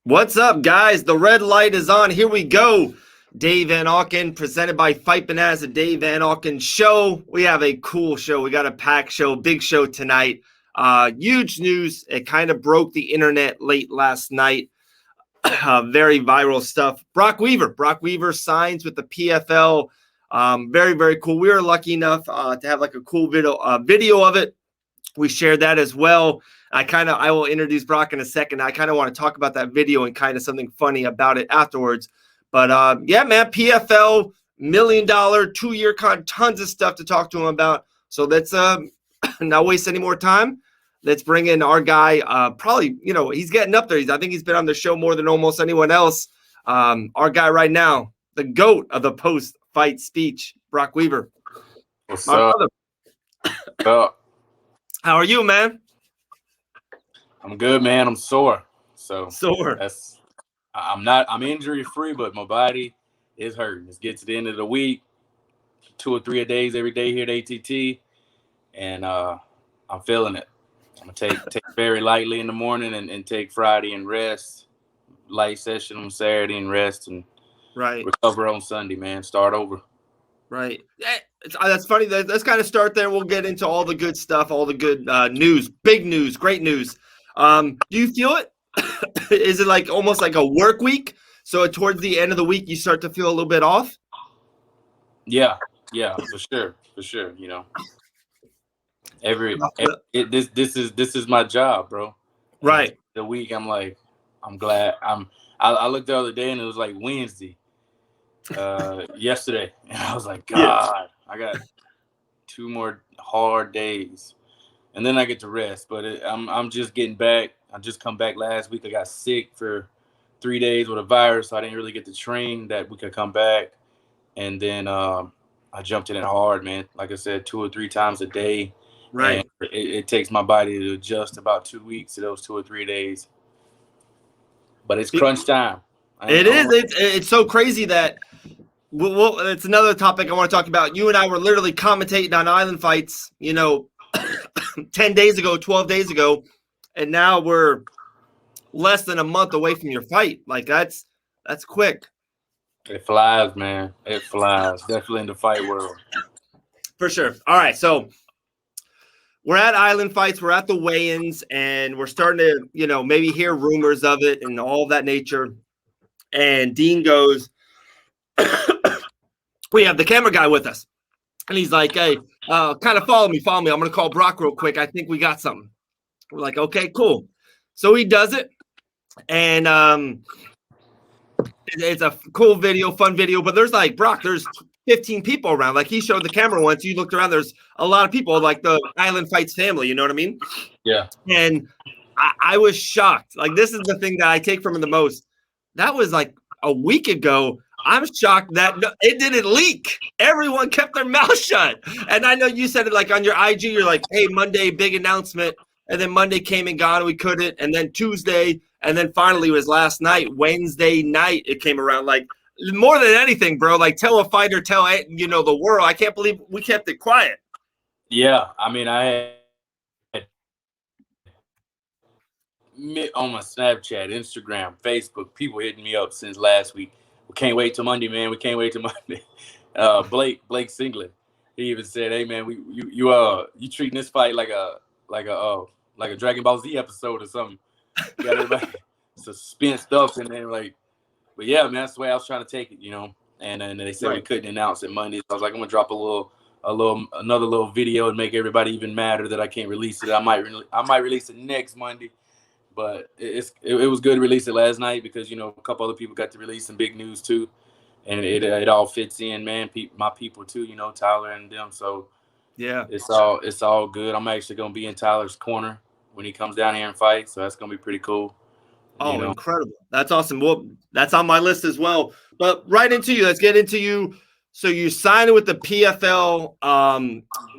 What's up, guys? The red light is on. Here we go. Dave Van Auken, presented by Fight Bonanza, Dave Van Auken show. We have a cool show. We got a packed show, big show tonight. Huge news. It kind of broke the internet late last night. Very viral stuff. Brok Weaver signs with the PFL. Very, very cool. We were lucky enough to have like a cool video of it. We shared that as well. I will introduce Brok in a second. I kind of want to talk about that video and kind of something funny about it afterwards. But yeah, man, PFL, $1 million, 2-year con, tons of stuff to talk to him about. So let's not waste any more time. Let's bring in our guy. Probably, he's getting up there. I think he's been on the show more than almost anyone else. Our guy right now, the GOAT of the post-fight speech, Brok Weaver. What's up? How are you, man? I'm good, man. I'm sore. Sore. I'm injury free, but my body is hurting. Let's get to the end of the week, 2 or 3 days every day here at ATT, and I'm feeling it. I'm gonna take very lightly in the morning and take Friday and rest, light session on Saturday and rest, and recover on Sunday, man. Start over. Right. That's funny. Let's kind of start there. We'll get into all the good stuff, all the good news, big news, great news. Do you feel it? Is it like almost like a work week? So towards the end of the week, you start to feel a little bit off? Yeah, for sure. This is my job, bro. Right. The week, I'm glad. I looked the other day and it was like Wednesday. Yesterday, and I was like, God, I got 2 more hard days, and then I get to rest. But I'm just getting back. I just come back last week. I got sick for 3 days with a virus, so I didn't really get to train that we could come back. And then I jumped in it hard, man. Like I said, 2 or 3 times a day. Right. And it takes my body to adjust about 2 weeks to those 2 or 3 days. But it's crunch time. It is. It's so crazy that it's another topic I want to talk about. You and I were literally commentating on Island fights, 10 days ago, 12 days ago, and now we're less than a month away from your fight. Like that's quick. It flies, man. It flies. Definitely in the fight world. For sure. All right, so we're at Island fights. We're at the weigh-ins, and we're starting to, maybe hear rumors of it and all of that nature. And Dean goes, we have the camera guy with us. And he's like, hey, kind of follow me. I'm going to call Brok real quick. I think we got something. We're like, okay, cool. So he does it. And it's a cool video, fun video. But there's like, Brok, there's 15 people around. Like he showed the camera once. You looked around. There's a lot of people, like the Island Fights family. You know what I mean? Yeah. And I was shocked. Like this is the thing that I take from him the most. That was like a week ago. I'm shocked that it didn't leak. Everyone kept their mouth shut. And I know you said it like on your IG. You're like, hey, Monday, big announcement. And then Monday came and gone. We couldn't. And then Tuesday. And then finally it was last night, Wednesday night. It came around like more than anything, bro. Like tell a fighter, tell the world. I can't believe we kept it quiet. Yeah. I mean, I had on my Snapchat, Instagram, Facebook, people hitting me up since last week. We can't wait till Monday, man. We can't wait till Monday. Blake Singlet, he even said, "Hey, man, you treating this fight like a Dragon Ball Z episode or something." Got everybody suspense stuff, and then but yeah, man, that's the way I was trying to take it, And then they said we couldn't announce it Monday, so I was like, I'm gonna drop another little video and make everybody even madder that I can't release it. I might release it next Monday. But it was good to release it last night because, a couple other people got to release some big news too. And it all fits in, man. My people too, Tyler and them. So yeah, it's all good. I'm actually going to be in Tyler's corner when he comes down here and fights. So that's going to be pretty cool. Oh, incredible. That's awesome. Well, that's on my list as well. But right into you. Let's get into you. So you signed with the PFL.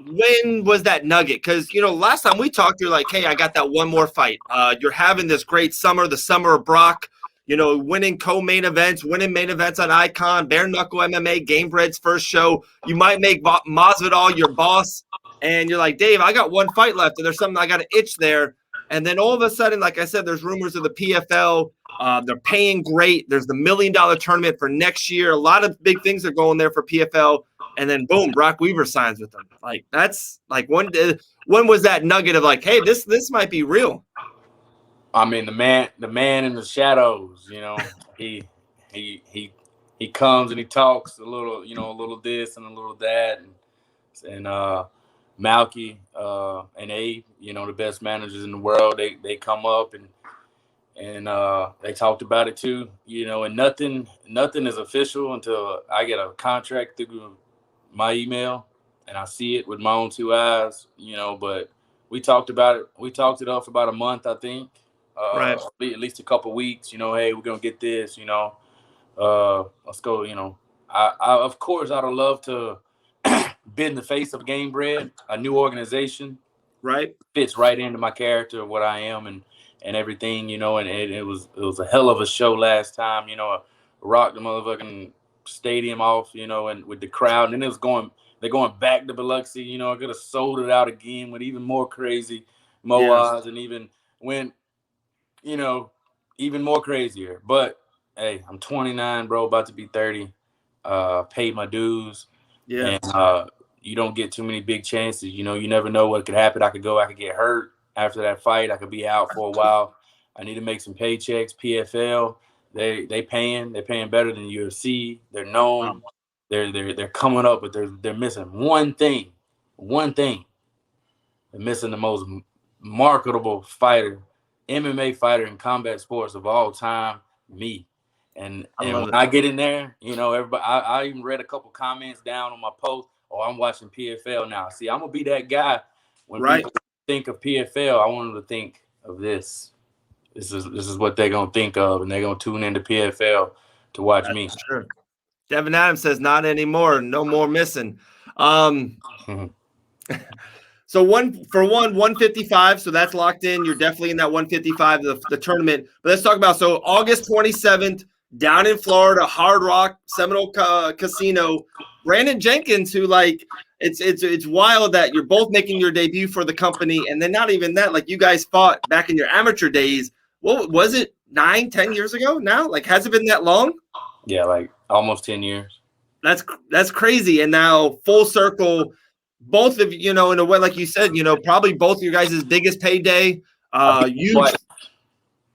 When was that nugget? Because, last time we talked, you're like, hey, I got that one more fight. You're having this great summer, the summer of Brok, winning co-main events, winning main events on Icon, Bare Knuckle MMA, Gamebred's first show. You might make Masvidal your boss. And you're like, Dave, I got one fight left, and there's something I got to itch there. And then all of a sudden, like I said, there's rumors of the PFL. They're paying great. There's the $1 million tournament for next year. A lot of big things are going there for PFL. And then boom, Brock Weaver signs with them. Like that's like when was that nugget of like, hey, this might be real? I mean, the man in the shadows. He comes and he talks a little, a little this and a little that, and Malky and Abe, the best managers in the world, they come up and they talked about it too, and nothing is official until I get a contract through my email and I see it with my own two eyes, but we talked about it. We talked it up for about a month, I think, Right. at least a couple of weeks, hey, we're going to get this, let's go, I of course, I'd love to bid in the face of Game Bread, a new organization. Right. Fits right into my character of what I am and everything, and it was a hell of a show last time, rocked the motherfucking stadium off, and with the crowd. And then they're going back to Biloxi, I could have sold it out again with even more crazy Moas and even went, even more crazier. But hey, I'm 29, bro, about to be 30. Paid my dues. Yeah. And you don't get too many big chances. You never know what could happen. I could get hurt after that fight. I could be out for a while. I need to make some paychecks. PFL, they paying better than UFC. They're known. Wow. They're coming up, but they're missing one thing. They're missing the most marketable fighter, MMA fighter in combat sports of all time, me. And when I get in there, everybody. I even read a couple comments down on my post. Oh, I'm watching PFL now. See, I'm gonna be that guy when people think of PFL. I want them to think of this. This is what they're gonna think of, and they're gonna tune into PFL to watch me. Sure. Devin Adams says not anymore. No more missing. So 155. So that's locked in. You're definitely in that 155, the tournament. But let's talk about August 27th down in Florida, Hard Rock Seminole Casino. Brandon Jenkins, who it's wild that you're both making your debut for the company, and then not even that, like you guys fought back in your amateur days. What was it, 9-10 years ago now? Like, has it been that long? Yeah, like almost 10 years. That's crazy. And now full circle, both of you, in a way, like you said, probably both of your guys' biggest payday. Huge.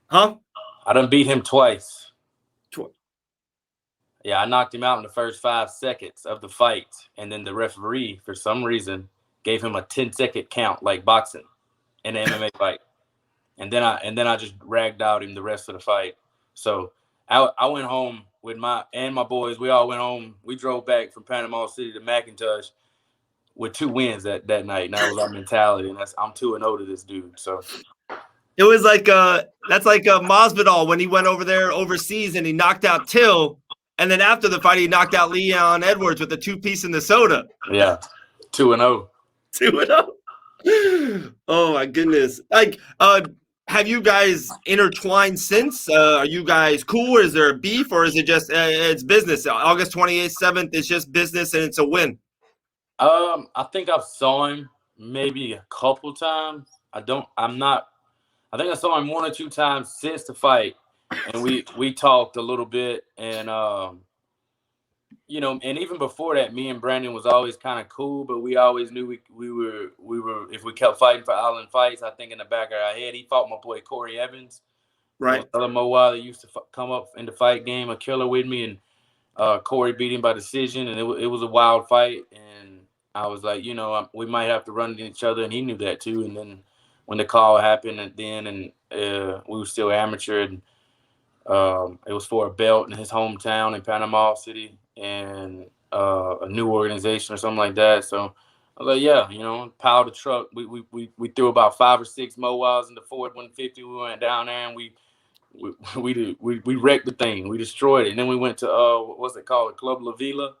Huh? I done beat him twice. Yeah, I knocked him out in the first 5 seconds of the fight, and then the referee, for some reason, gave him a 10-second count like boxing in an MMA fight, and then I just ragged out him the rest of the fight. So I went home with my boys. We all went home. We drove back from Panama City to McIntosh with 2 wins that night. And that was our mentality, and I'm 2-0 to this dude. So it was like that's like Masvidal when he went over there overseas and he knocked out Till. And then after the fight, he knocked out Leon Edwards with a 2-piece in the soda. Yeah, 2-0. 2-0. Oh my goodness! Like, have you guys intertwined since? Are you guys cool? Or is there a beef, or is it just it's business? August 28th, 7th, it's just business, and it's a win. I think I've saw him maybe a couple times. I think I saw him 1 or 2 times since the fight. And we talked a little bit, and and even before that, me and Brandon was always kind of cool, but we always knew we were if we kept fighting for island fights. I think in the back of our head, he fought my boy Corey Evans, right? Other Moa that used to come up in the fight game, a killer with me, and Corey beat him by decision, and it was a wild fight, and I was like, we might have to run into each other, and he knew that too. And then when the call happened, and we were still amateur. And it was for a belt in his hometown in Panama City and a new organization or something like that. So I was like, yeah, piled the truck. We threw about 5 or 6 Moas in the Ford 150. We went down there and we wrecked the thing. We destroyed it. And then we went to what's it called, Club La Vila,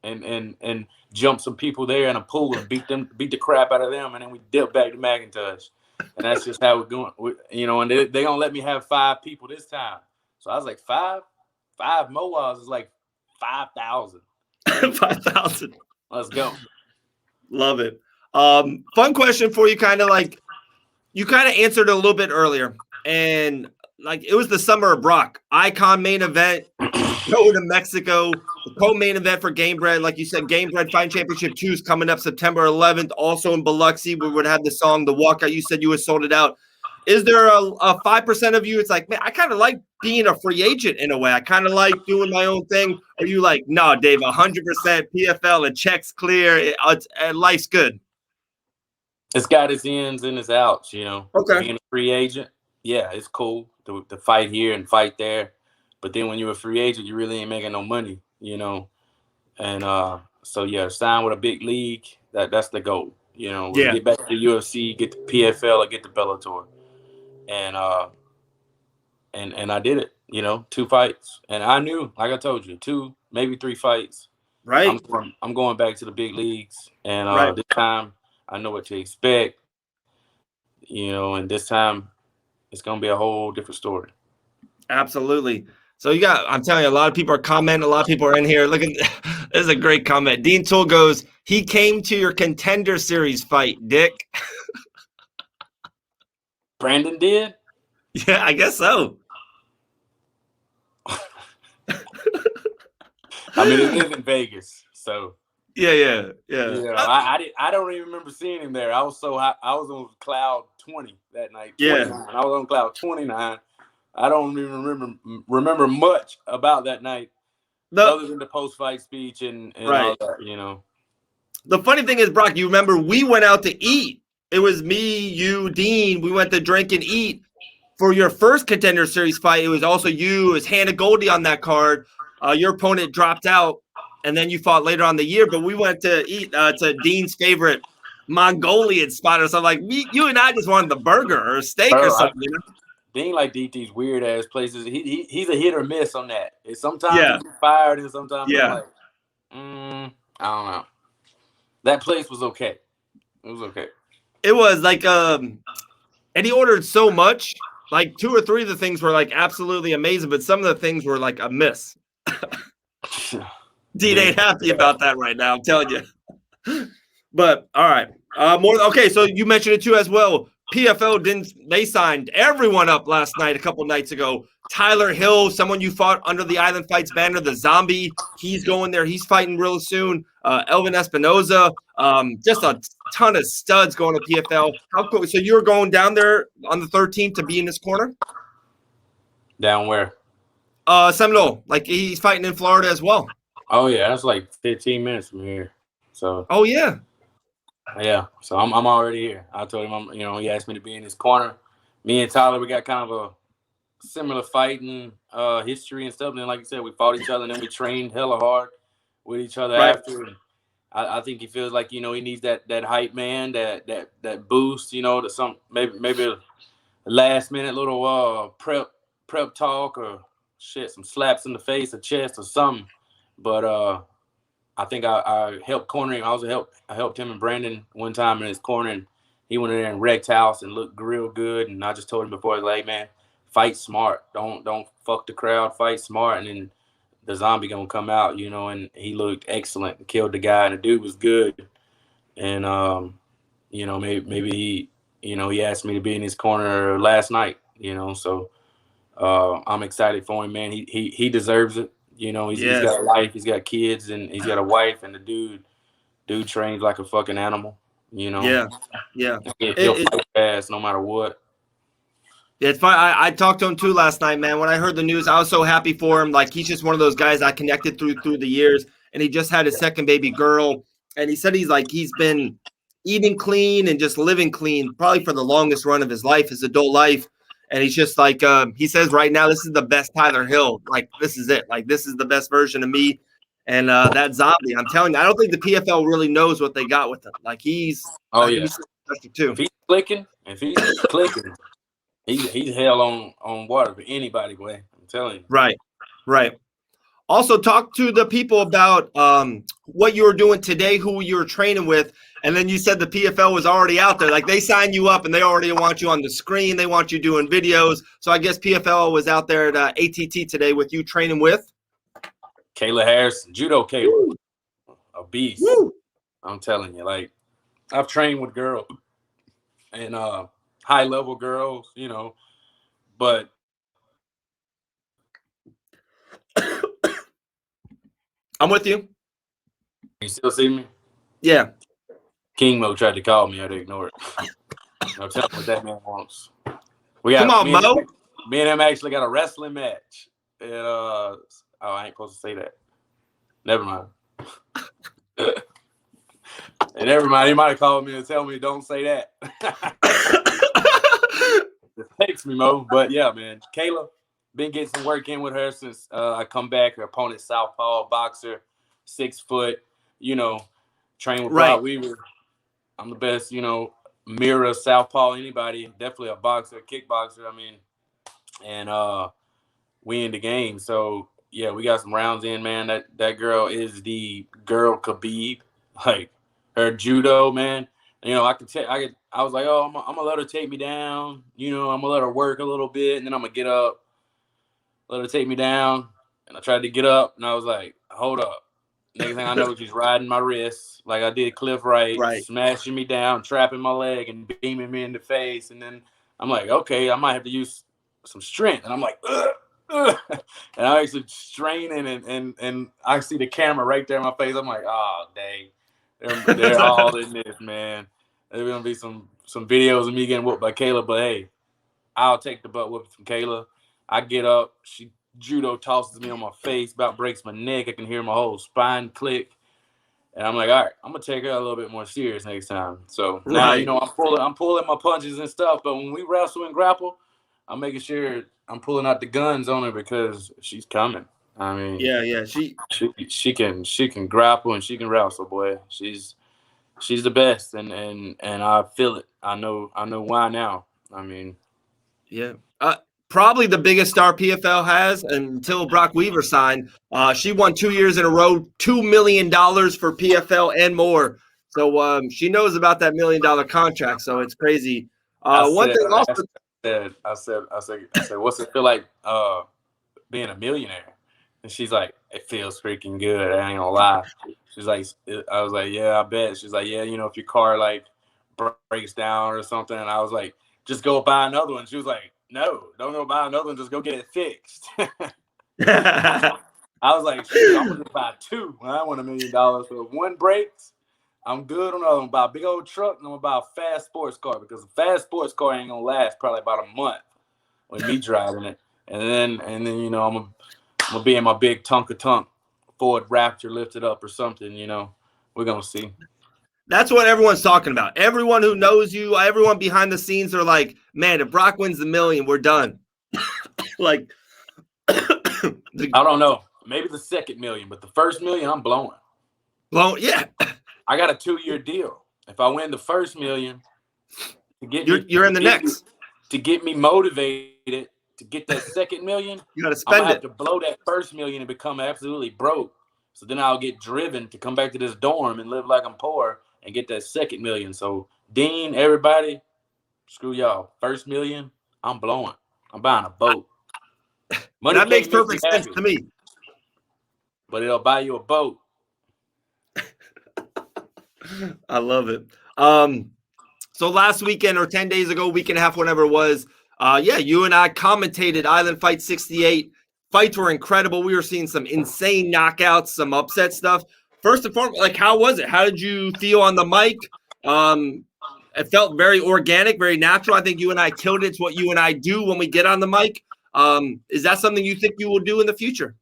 and jumped some people there in a pool and beat the crap out of them. And then we dipped back to McIntosh. And that's just how we're going. And they gonna let me have 5 people this time. So I was like, 5 Moas is like 5,000. 5,000. Let's go. Love it. Fun question for you, kind of like you kind of answered it a little bit earlier, and like it was the summer of Brok. Icon main event, go to Mexico. The co-main event for Game Bread, like you said, Game Bread Fighting Championship 2 is coming up September 11th, also in Biloxi. We would have the song, The Walkout. You said you would sold it out. Is there a 5% of you? It's like, man, I kind of like being a free agent in a way. I kind of like doing my own thing. Are you like, no, Dave, 100% PFL, and checks clear, life's good? It's got its ins and its outs, you know. Okay. Being a free agent, yeah, it's cool to fight here and fight there. But then when you're a free agent, you really ain't making no money, you know. And so yeah, sign with a big league. That's the goal. You know, we'll get back to the UFC, get the PFL, or get the Bellator. And and I did it, you know, 2 fights. And I knew, like I told you, 2, maybe 3 fights. Right. I'm going back to the big leagues. And this time I know what to expect, you know, and this time it's going to be a whole different story. Absolutely. So I'm telling you, a lot of people are commenting. A lot of people are in here. Look at this is a great comment. Dean Tool goes, he came to your Contender Series fight, Dick. Brandon did? Yeah, I guess so. I mean, it is in Vegas, so. Yeah. I don't even remember seeing him there. I was so high, I was on cloud 20 that night. 29. Yeah. I was on cloud 29. I don't even remember much about that night, other than the post-fight speech and all that, you know. The funny thing is, Brock, you remember we went out to eat. It was me, you, Dean. We went to drink and eat. For your first Contender Series fight, it was also you. It was Hannah Goldie on that card. Your opponent dropped out, and then you fought later on the year. But we went to eat to Dean's favorite Mongolian spot or something. Like you and I just wanted the burger or a steak or something. You know? Dean like DT's weird ass places. He's a hit or miss on that. Sometimes he gets fired, and sometimes I'm like, I don't know. That place was okay. It was okay. It was like and he ordered so much. Like 2 or 3 of the things were like absolutely amazing, but some of the things were like a miss. Dean ain't happy about that right now, I'm telling you. But all right. Okay, so you mentioned it too as well. PFL they signed everyone up last night, a couple nights ago. Tyler Hill, someone you fought under the Island Fights banner, the Zombie. He's going there. He's fighting real soon. Elvin Espinoza. Just a ton of studs going to PFL. How cool. So you're going down there on the 13th to be in this corner? Down where? Seminole. Like he's fighting in Florida as well. Oh yeah, that's like 15 minutes from here. So. Oh yeah. Yeah, so I'm already here. I told him, he asked me to be in his corner. Me and Tyler, we got kind of a similar fighting history and stuff. And then, like you said, we fought each other, and then we trained hella hard with each other after. And I think he feels like he needs that hype man, that boost, to maybe a last minute little prep talk or shit, some slaps in the face or chest or something. But I think I helped corner him. I helped him and Brandon one time in his corner, and he went in there and wrecked house and looked real good. And I just told him before, I was like, hey, man, fight smart. Don't fuck the crowd. Fight smart, and then the Zombie gonna come out, And he looked excellent and killed the guy, and the dude was good. And maybe he, he asked me to be in his corner last night, So I'm excited for him, man. He deserves it. He's got a life, he's got kids, and he's got a wife, and the dude trains like a fucking animal, Yeah. He'll fight fast no matter what. Yeah, it's fine. I talked to him too last night, man. When I heard the news, I was so happy for him. Like he's just one of those guys I connected through the years, and he just had his second baby girl, and he said he's been eating clean and just living clean probably for the longest run of his life, his adult life. And he's just like, he says right now, this is the best Tyler Hill. Like, this is it. Like, this is the best version of me. And that Zombie, I'm telling you, I don't think the PFL really knows what they got with him. Like, he's special too. If he's clicking, he's hell on water for anybody, boy. I'm telling you. Right. Also, talk to the people about what you were doing today, who you were training with. And then you said the PFL was already out there. Like they signed you up and they already want you on the screen. They want you doing videos. So I guess PFL was out there at ATT today with you training with Kayla Harris, Judo Kayla, a beast. Woo. I'm telling you, like I've trained with girls, and high level girls, but I'm with you. you still see me? Yeah. King Mo tried to call me. I had to ignore it. Now tell me what that man wants. Come on, Mo. Me and him actually got a wrestling match. And, I ain't supposed to say that. Never mind. And never mind. He might have called me and tell me don't say that. Just text me, Mo. But yeah, man, Kayla, been getting some work in with her since I come back. Her opponent, southpaw boxer, 6 foot. Train with Right. Brok Weaver. I'm the best. Mirror southpaw anybody. Definitely a boxer, kickboxer. I mean, and we in the game. So yeah, we got some rounds in, man. That girl is the girl Khabib. Like her judo, man. I was like, oh, I'm gonna let her take me down. I'm gonna let her work a little bit, and then I'm gonna get up, let her take me down. And I tried to get up, and I was like, hold up. Next thing I know, she's riding my wrist like I did Cliff Wright, Right. smashing me down, trapping my leg, and beaming me in the face. And then I'm like, okay, I might have to use some strength. And I'm like, ugh, ugh. And I'm actually straining, and I see the camera right there in my face. I'm like, oh, dang. They're all in this, man. There's going to be some videos of me getting whooped by Kayla. But, hey, I'll take the butt whooping from Kayla. I get up. She judo tosses me on my face, about breaks my neck. I can hear my whole spine click. And I'm like, all right, I'm gonna take her a little bit more serious next time. So now, Right. I'm pulling my punches and stuff. But when we wrestle and grapple, I'm making sure I'm pulling out the guns on her because she's coming. I mean, Yeah. she can grapple and she can wrestle, boy. She's the best, and I feel it. I know why now. I mean, Yeah. Probably the biggest star PFL has until Brok Weaver signed. She won 2 years in a row, $2 million for PFL and more. So she knows about that $1 million contract. So it's crazy. One thing also. I said, what's it feel like being a millionaire? And she's like, it feels freaking good. I ain't gonna lie. She's like, I was like, yeah, I bet. She's like, yeah, if your car like breaks down or something. And I was like, just go buy another one. She was like, no, don't go buy another one. Just go get it fixed. I was like, shoot, I'm gonna just buy 2 when I want $1 million. So if one breaks, I'm good on the other one. Buy a big old truck, and I'm gonna buy a fast sports car because a fast sports car ain't gonna last probably about a month with me driving it. And then I'm gonna be in my big Tonka Ford Raptor lifted up or something. We're gonna see. That's what everyone's talking about. Everyone who knows you, everyone behind the scenes are like, man, if Brok wins the $1 million, we're done. Like, I don't know. Maybe the second $1 million, but the first $1 million, I'm blowing. Yeah. I got a 2-year deal. If I win the first $1 million, you're in the next. To get me motivated to get that second $1 million, you got to I'm spend gonna have to blow that first $1 million and become absolutely broke. So then I'll get driven to come back to this dorm and live like I'm poor and get that second $1 million. So Dean, everybody, screw y'all. First $1 million, I'm blowing. I'm buying a boat. Money that makes can't make me perfect sense happy, to me. but it'll buy you a boat. I love it. So last weekend or 10 days ago, week and a half, whenever it was, you and I commentated Island Fight 68. Fights were incredible. We were seeing some insane knockouts, some upset stuff. First and foremost, like, how was it? How did you feel on the mic? It felt very organic, very natural. I think you and I killed it. It's what you and I do when we get on the mic. Is that something you think you will do in the future?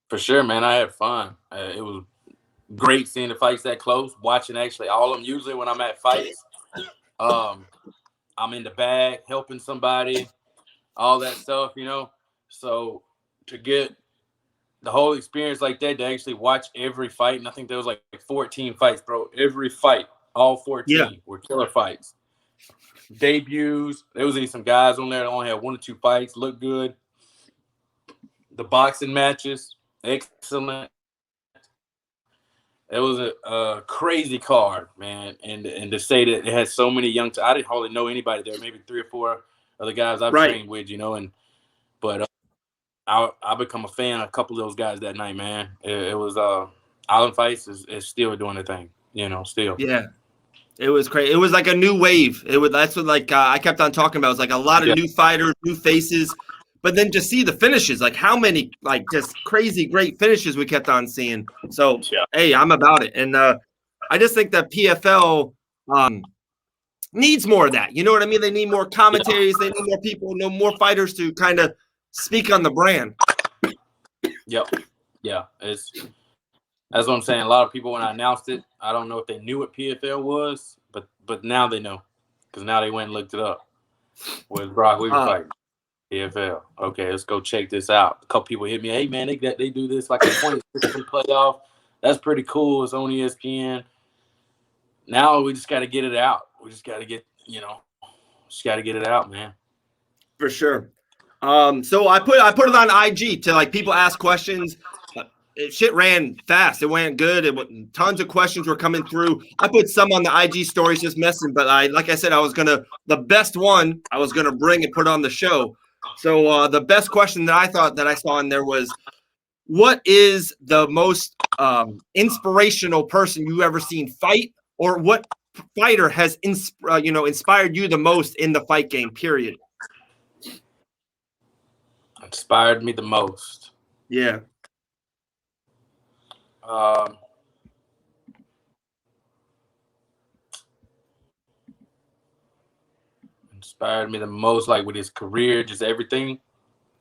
For sure, man. I had fun. It was great seeing the fights that close, watching actually all of them. Usually when I'm at fights, I'm in the bag, helping somebody, all that stuff, So to get the whole experience like that, to actually watch every fight, and I think there was like 14 fights, bro. Every fight, all 14 were killer fights. Debuts. There was even some guys on there that only had 1 or 2 fights, looked good. The boxing matches, excellent. It was a crazy card, man, and to say that it had so many young. I didn't hardly know anybody there. Maybe 3 or 4 of the guys I've trained with, but I become a fan of a couple of those guys that night, man. It was Island Fights is still doing the thing, still. Yeah. It was crazy. It was like a new wave. That's what like I kept on talking about. It was like a lot of Yeah. new fighters, new faces, but then just see the finishes, like how many like just crazy great finishes we kept on seeing. So Yeah. hey, I'm about it, and I just think that PFL needs more of that. You know what I mean? They need more commentaries. They need more people, more fighters to kind of speak on the brand. Yep. Yeah. That's what I'm saying. A lot of people, when I announced it, I don't know if they knew what PFL was, but now they know, because now they went and looked it up. Where's Brock Weaver fighting? PFL. Okay, let's go check this out. A couple people hit me. Hey man, they do this like a point system playoff. That's pretty cool. It's on ESPN. Now we just got to get it out. We just got to just got to get it out, man. For sure. So I put it on IG to like people ask questions. Shit ran fast. It went good. Tons of questions were coming through. I put some on the IG stories just messing, but like I said, the best one I was gonna bring and put on the show. So the best question that I thought that I saw in there was, what is the most inspirational person you ever seen fight, or what fighter has inspired you the most in the fight game? Period. Inspired me the most. Yeah. Um, Inspired me the most, like with his career, just everything.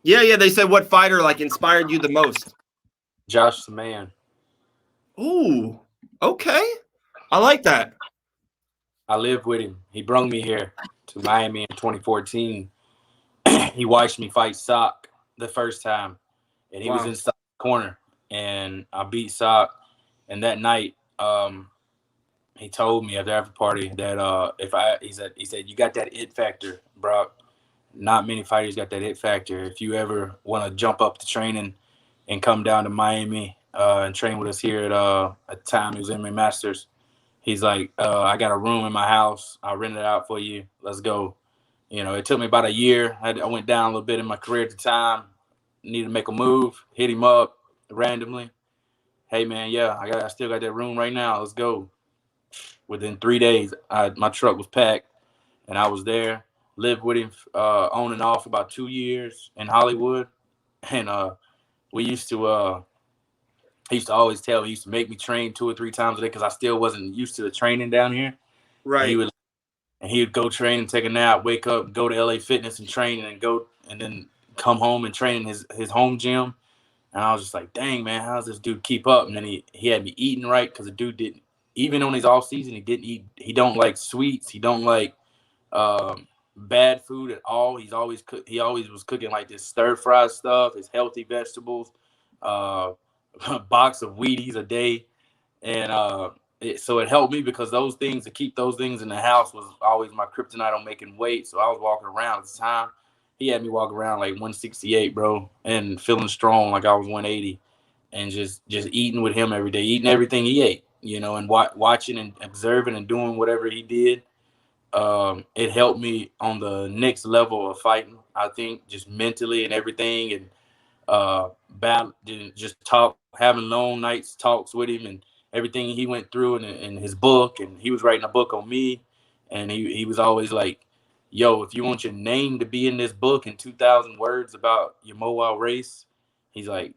Yeah. They said what fighter like inspired you the most. Josh the man. Ooh, okay. I like that. I lived with him. He brought me here to Miami in 2014. He watched me fight Sock the first time, and he was Wow. in Sock's corner, and I beat Sock. And that night, he told me at the after party that he said you got that it factor, Brock. Not many fighters got that it factor. If you ever want to jump up to training and come down to Miami and train with us here at the time he was MMA Masters, he's like, I got a room in my house. I'll rent it out for you. Let's go. It took me about a year. I went down a little bit in my career at the time. Needed to make a move. Hit him up randomly. Hey man, yeah, I still got that room right now. Let's go. Within 3 days, my truck was packed, and I was there. Lived with him on and off about 2 years in Hollywood, and we used to. He used to always tell me, he used to make me train 2 or 3 times a day because I still wasn't used to the training down here. And Right. he would go train and take a nap, wake up, go to LA Fitness and train, and then come home and train in his home gym. And I was just like, dang man, how does this dude keep up? And then he had me eating right, because the dude didn't, even on his off season, he didn't eat. He don't like sweets. He don't like bad food at all. He always was cooking like this stir fry stuff, his healthy vegetables, uh, a box of Wheaties a day, and so it helped me, because to keep those things in the house was always my kryptonite on making weight. So I was walking around at the time. He had me walk around like 168, bro, and feeling strong like I was 180, and just eating with him every day, eating everything he ate, and watching and observing and doing whatever he did. It helped me on the next level of fighting, I think, just mentally and everything, and battle, just having long nights talks with him, and everything he went through in his book. And he was writing a book on me, and he was always like, yo, if you want your name to be in this book in 2,000 words about your mobile race, he's like,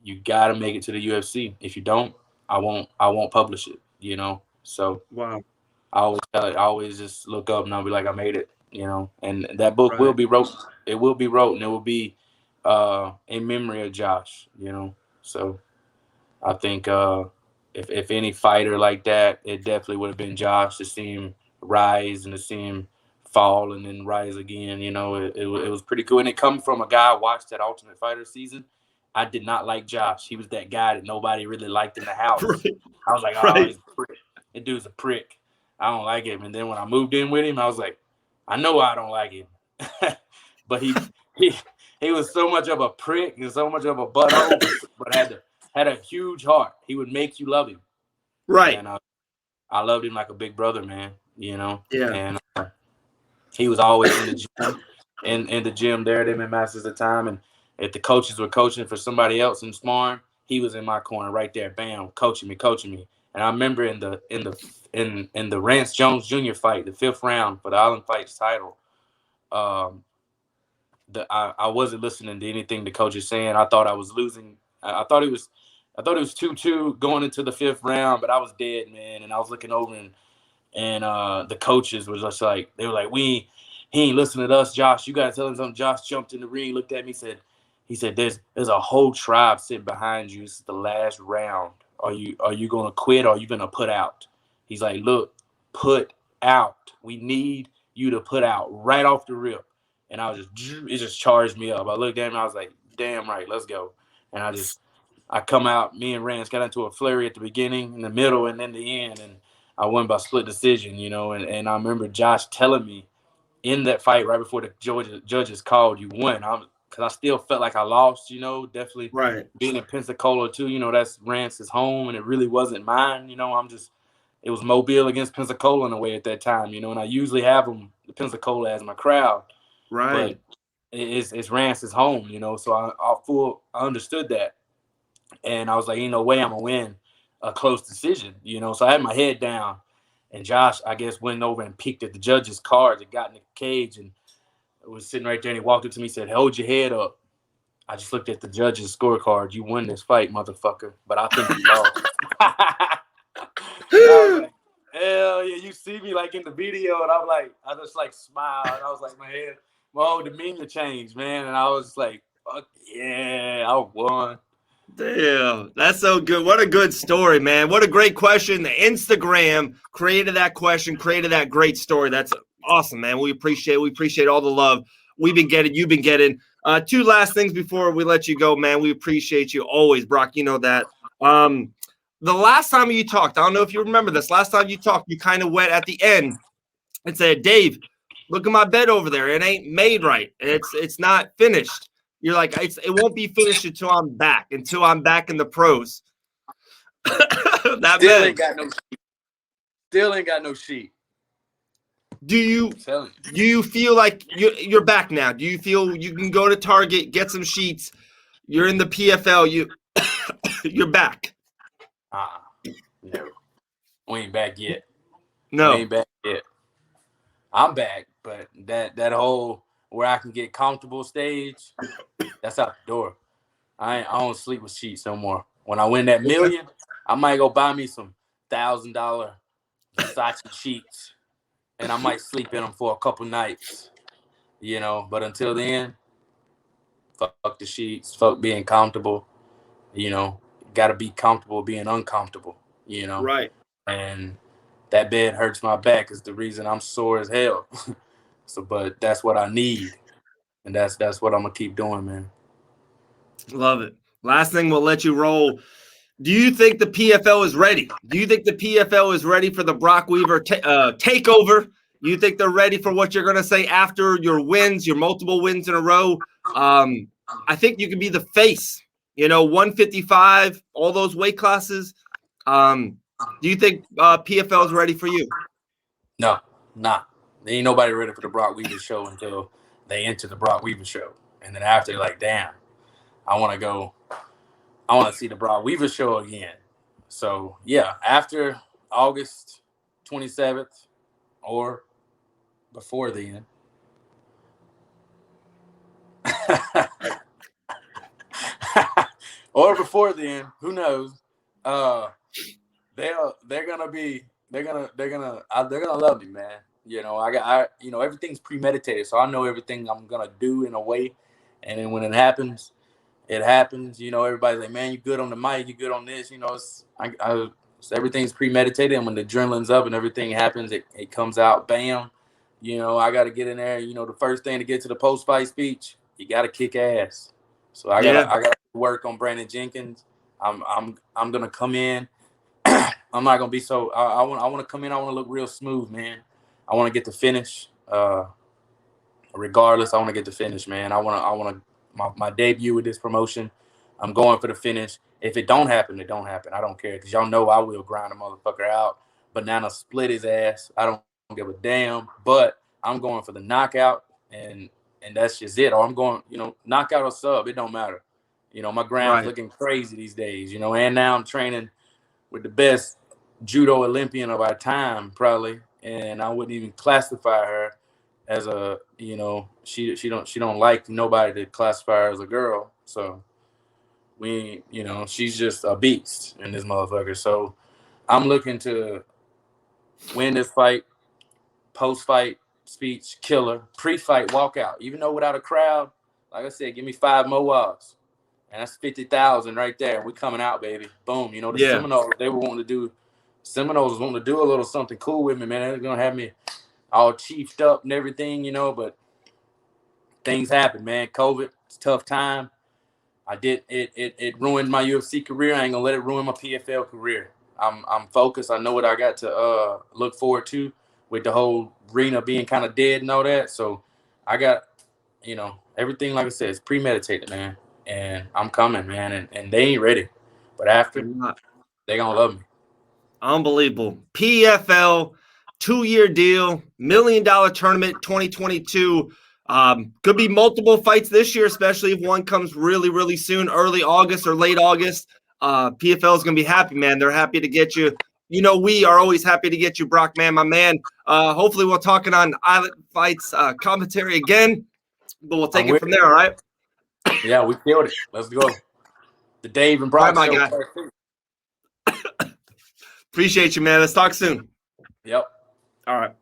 you gotta make it to the UFC. If you don't, I won't publish it. So Wow. I always just look up and I'll be like, I made it. And that book will Right. be wrote. It will be wrote, and it will be in memory of Josh. So I think if any fighter like that, it definitely would have been Josh, to see him rise and to see him fall and then rise again. It was pretty cool. And it come from a guy I watched that Ultimate Fighter season. I did not like Josh. He was that guy that nobody really liked in the house. Right. I was like, oh, Right. he's a prick. That dude's a prick. I don't like him. And then when I moved in with him, I was like, I know I don't like him. But he he was so much of a prick and so much of a butthole, but had a huge heart. He would make you love him. Right. And I loved him like a big brother, man. Yeah. And he was always in the gym, in the gym there at MMA Masters at the time. And if the coaches were coaching for somebody else in sparring, he was in my corner right there, bam, coaching me. And I remember in the in the Rance Jones Jr. fight, the 5th round for the Island Fights title. I wasn't listening to anything the coach is saying. I thought I was losing. I thought it was 2-2 going into the 5th round, but I was dead, man. And I was looking over, and the coaches was just like, they were like, he ain't listening to us, Josh. You gotta tell him something. Josh jumped in the ring, looked at me, he said, there's a whole tribe sitting behind you. This is the last round. Are you gonna quit or are you gonna put out? He's like, look, put out. We need you to put out right off the rip. And it just charged me up. I looked at him and I was like, damn right, let's go. And I come out, me and Rance got into a flurry at the beginning, in the middle, and then the end. And I won by split decision, and I remember Josh telling me in that fight right before the judges called, you won. Because I still felt like I lost, definitely Right. being in Pensacola too, that's Rance's home, and it really wasn't mine. It was Mobile against Pensacola in a way at that time, and I usually have Pensacola as my crowd. Right. But it's Rance's home, so I understood that. And I was like, ain't no way I'm going to win a close decision, So I had my head down. And Josh, I guess, went over and peeked at the judge's cards and got in the cage and was sitting right there. And he walked up to me and said, hold your head up. I just looked at the judge's scorecard. You won this fight, motherfucker. But I think you lost. I was like, hell yeah. You see me like in the video. And I just like smiled. I was like, my whole demeanor changed, man. And I was just like, fuck yeah, I won. Damn, that's so good. What a good story, man. What a great question. The Instagram created that question, created that great story. That's awesome, man. We appreciate all the love we've been getting, you've been getting. Two last things before we let you go, man. We appreciate you always, Brok. You know that. The last time you talked, I don't know if you remember this. Last time you talked, you kind of went at the end and said, Dave, look at my bed over there. It ain't made right. It's not finished. You're like, it won't be finished until I'm back in the pros. Still ain't got no sheet. Still ain't got no sheet. Do you feel like you're back now? Do you feel you can go to Target, get some sheets? You're in the PFL. You're back. No. We ain't back yet. No. We ain't back yet. I'm back, but that whole where I can get comfortable stage, that's out the door. I don't sleep with sheets no more. When I win that $1 million, I might go buy me some $1,000 Versace sheets, and I might sleep in them for a couple nights, But until then, fuck the sheets, fuck being comfortable, Got to be comfortable being uncomfortable, Right. And that bed hurts my back is the reason I'm sore as hell. But that's what I need, and that's what I'm gonna keep doing, man. Love it. Last thing, we'll let you roll. Do you think the PFL is ready? Do you think the PFL is ready for the Brok Weaver takeover? Do you think they're ready for what you're going to say after your wins, your multiple wins in a row? I think you can be the face, 155, all those weight classes. Do you think PFL is ready for you? No, nah. There ain't nobody ready for the Brok Weaver show until they enter the Brok Weaver show. And then after, they're like, damn, I want to see the Brok Weaver show again. So, yeah, after August 27th or before then. Or before then, who knows? They're gonna love me, man. Everything's premeditated, so I know everything I'm gonna do in a way, and then when it happens, it happens. Everybody's like, man, you good on the mic, you good on this. Everything's premeditated, and when the adrenaline's up and everything happens, it comes out, bam. I got to get in there. The first thing to get to the post-fight speech, you got to kick ass. So I got to work on Brandon Jenkins. I'm gonna come in. I'm not gonna be so. I want to come in. I want to look real smooth, man. I want to get the finish. Regardless, I want to get the finish, man. I want my debut with this promotion. I'm going for the finish. If it don't happen, it don't happen. I don't care because y'all know I will grind a motherfucker out. Banana split his ass. I don't give a damn. But I'm going for the knockout, and that's just it. Or I'm going, knockout or sub. It don't matter. My ground's looking crazy these days. And now I'm training with the best judo Olympian of our time, probably, and I wouldn't even classify her as a, you know, she don't like nobody to classify her as a girl. So we, you know, she's just a beast in this motherfucker. So I'm looking to win this fight, post-fight speech, killer, pre-fight walkout. Even though without a crowd, like I said, give me 5 more walks. And that's 50,000 right there. We coming out, baby. Boom. You know, the Yeah. Seminoles, they were wanting to do, Seminoles was wanting to do a little something cool with me, man. They were going to have me all chiefed up and everything, you know, but things happen, man. COVID, it's a tough time. It ruined my UFC career. I ain't gonna let it ruin my PFL career. I'm focused. I know what I got to look forward to with the whole arena being kind of dead and all that. So I got, you know, everything, like I said, is premeditated, man. And I'm coming, man. And they ain't ready. But after, they gonna love me. Unbelievable. PFL 2-year deal, $1 million tournament 2022. Could be multiple fights this year, especially if one comes really, really soon, early August or late August. PFL is going to be happy, man. They're happy to get you. You know, we are always happy to get you, Brok, man, my man. Hopefully we'll talking on Island Fights commentary again, but we'll take it from there, all right? Yeah, we killed it. Let's go. The Dave and All right, Brok my show. guy. Appreciate you, man. Let's talk soon. Yep. All right.